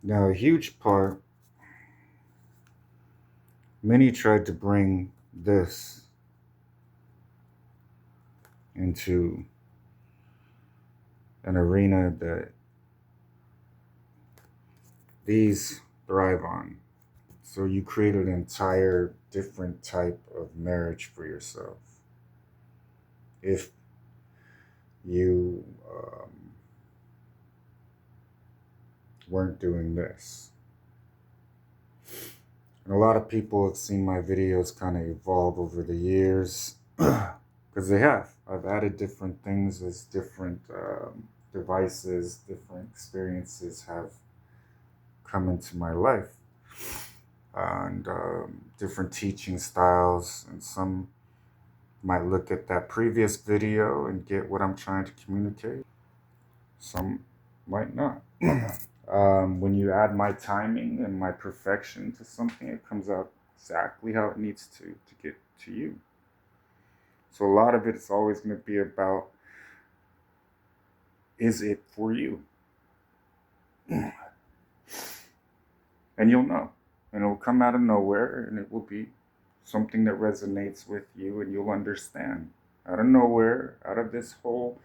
Now, a huge part, many tried to bring this into an arena that these thrive on. So you create an entire different type of marriage for yourself if you weren't doing this. And a lot of people have seen my videos kind of evolve over the years because they have. I've added different things as different devices, different experiences have come into my life, and different teaching styles. And some might look at that previous video and get what I'm trying to communicate. Some might not. When you add my timing and my perfection to something, it comes out exactly how it needs to get to you. So a lot of it is always going to be about, is it for you? And you'll know. And it will come out of nowhere, and it will be something that resonates with you, and you'll understand. Out of nowhere, out of this whole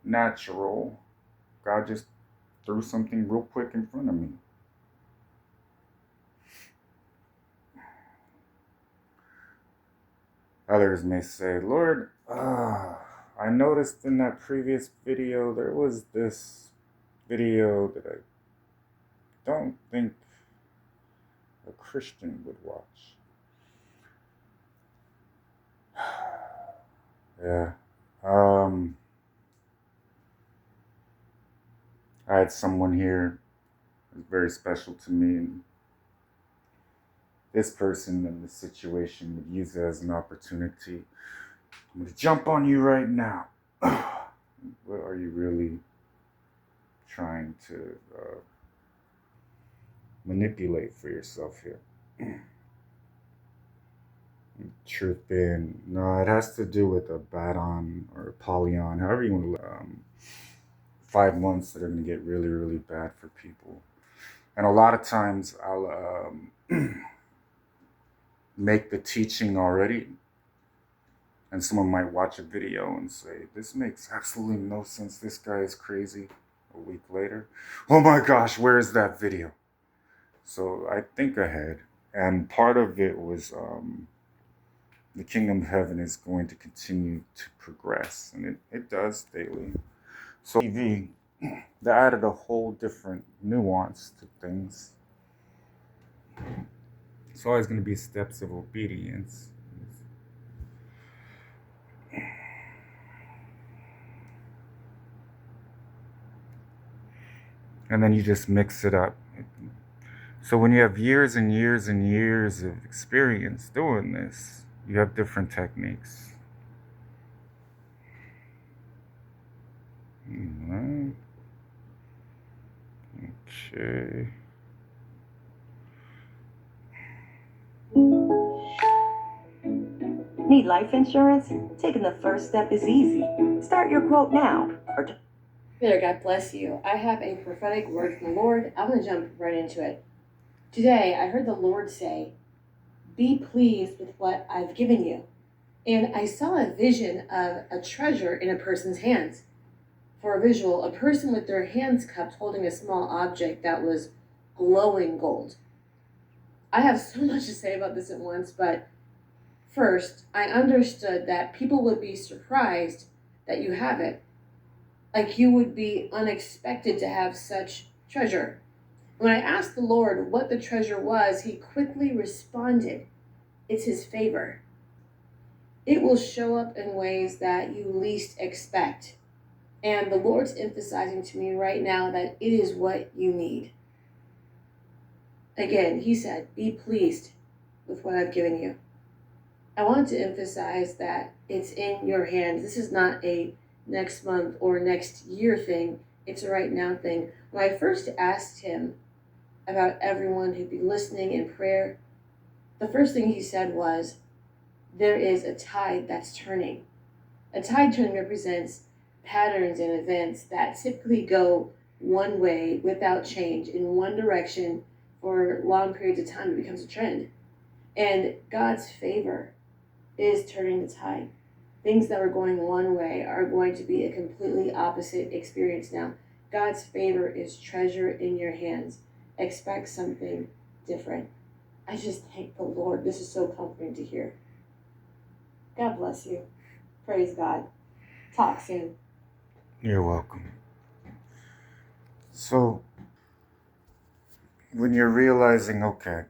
natural, God just threw something real quick in front of me. Others may say, Lord, I noticed in that previous video there was this video that I don't think a Christian would watch. Yeah. I had someone here who was very special to me, and this person in this situation would use it as an opportunity. I'm going to jump on you right now. What are you really trying to manipulate for yourself here? Truth being, no, it has to do with a Badon or a Polyon, however you want to 5 months that are going to get really, really bad for people. And a lot of times I'll make the teaching already, and someone might watch a video and say, this makes absolutely no sense, this guy is crazy. A week later, oh my gosh, where is that video? So I think ahead, and part of it was the kingdom of heaven is going to continue to progress, and it does daily. So TV, that added a whole different nuance to things. It's always going to be steps of obedience. And then you just mix it up. So when you have years and years and years of experience doing this, you have different techniques. Alright. Okay. Need life insurance? Taking the first step is easy. Start your quote now. There, God bless you. I have a prophetic word from the Lord. I'm going to jump right into it. Today, I heard the Lord say, be pleased with what I've given you. And I saw a vision of a treasure in a person's hands. For a visual, a person with their hands cupped holding a small object that was glowing gold. I have so much to say about this at once, but first, I understood that people would be surprised that you have it. Like you would be unexpected to have such treasure. When I asked the Lord what the treasure was, he quickly responded, it's his favor. It will show up in ways that you least expect. And the Lord's emphasizing to me right now that it is what you need. Again, he said, be pleased with what I've given you. I want to emphasize that it's in your hands. This is not a next month or next year thing. It's a right now thing. When I first asked him about everyone who'd be listening in prayer, the first thing he said was, there is a tide that's turning. A tide turning represents patterns and events that typically go one way without change in one direction for long periods of time, it becomes a trend. And God's favor is turning the tide. Things that were going one way are going to be a completely opposite experience now. God's favor is treasure in your hands. Expect something different. I just thank the Lord. This is so comforting to hear. God bless you. Praise God. Talk soon. You're welcome. So, when you're realizing, okay,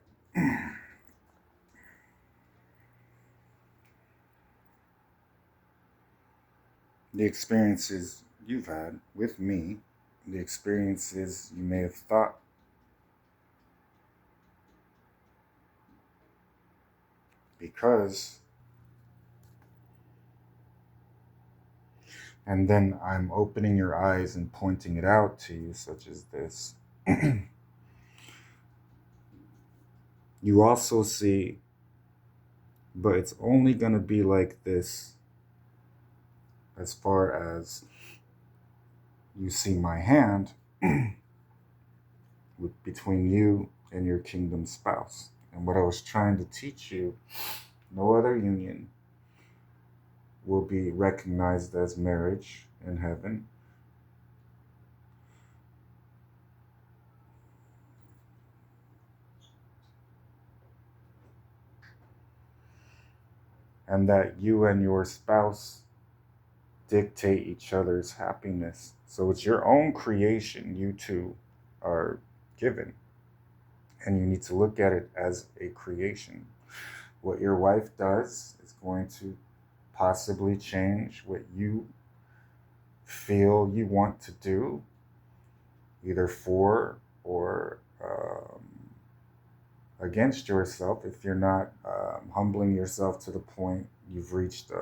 the experiences you've had with me, the experiences you may have thought, because, and then I'm opening your eyes and pointing it out to you, such as this. You also see, but it's only going to be like this as far as you see my hand between you and your kingdom spouse. And what I was trying to teach you, no other union will be recognized as marriage in heaven. And that you and your spouse dictate each other's happiness. So it's your own creation you two are given. And you need to look at it as a creation. What your wife does is going to possibly change what you feel you want to do, either for or against yourself, if you're not humbling yourself to the point you've reached,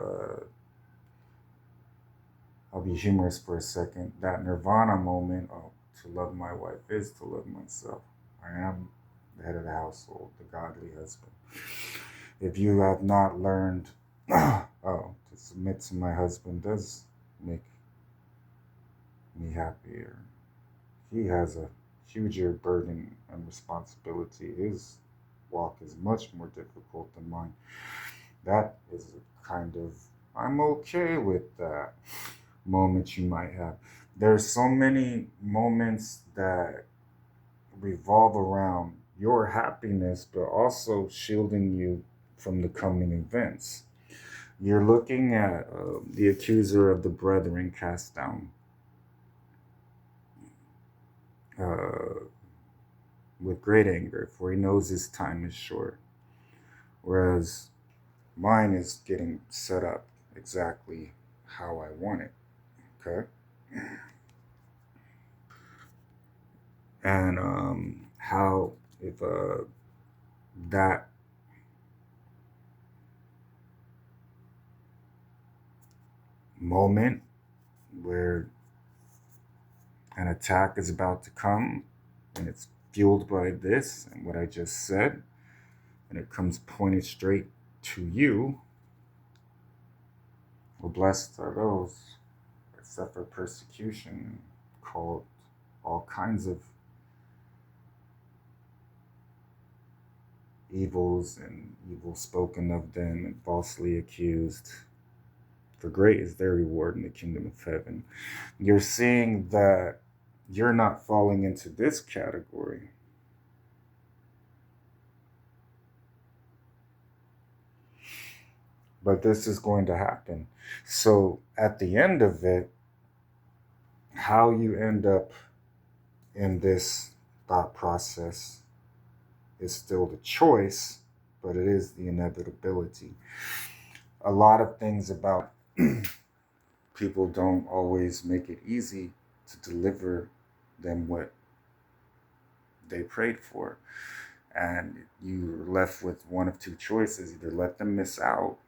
I'll be humorous for a second, that nirvana moment of to love my wife is to love myself. I am the head of the household, the godly husband. If you have not learned, to submit to my husband does make me happier. He has a huger burden and responsibility. His walk is much more difficult than mine. That is a kind of, I'm okay with that moment you might have. There's so many moments that revolve around your happiness, but also shielding you from the coming events. You're looking at the accuser of the brethren cast down with great anger, for he knows his time is short. Whereas mine is getting set up exactly how I want it. Okay? And how if that moment where an attack is about to come and it's fueled by this and what I just said, and it comes pointed straight to you, well, blessed are those that suffer persecution, called all kinds of evils and evil spoken of them and falsely accused. For great is their reward in the kingdom of heaven. You're seeing that you're not falling into this category. But this is going to happen. So at the end of it, how you end up in this thought process is still the choice, but it is the inevitability. A lot of things about people don't always make it easy to deliver them what they prayed for. And you're left with one of two choices. Either let them miss out.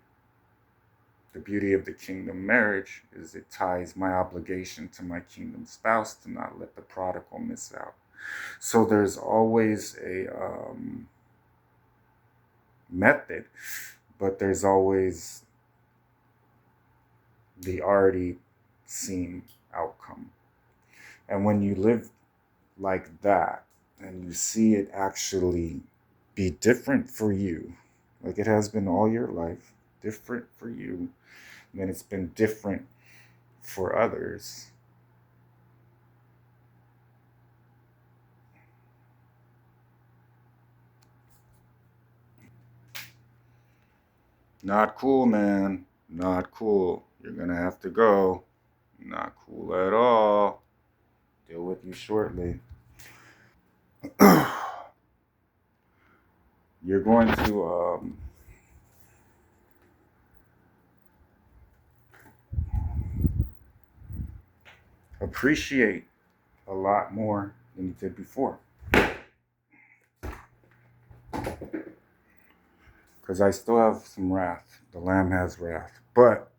The beauty of the kingdom marriage is it ties my obligation to my kingdom spouse to not let the prodigal miss out. So there's always a method, but there's always the already seen outcome. And when you live like that and you see it actually be different for you, like it has been all your life, different for you, and then it's been different for others. Not cool, man. Not cool. You're gonna have to go. Not cool at all. Deal with you shortly. You're going to appreciate a lot more than you did before. Because I still have some wrath. The Lamb has wrath. But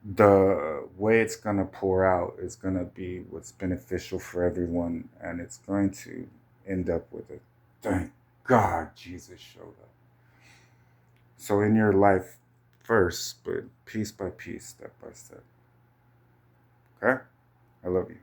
the way it's going to pour out is going to be what's beneficial for everyone. And it's going to end up with it. Thank God Jesus showed up. So in your life first, but piece by piece, step by step. Okay? I love you.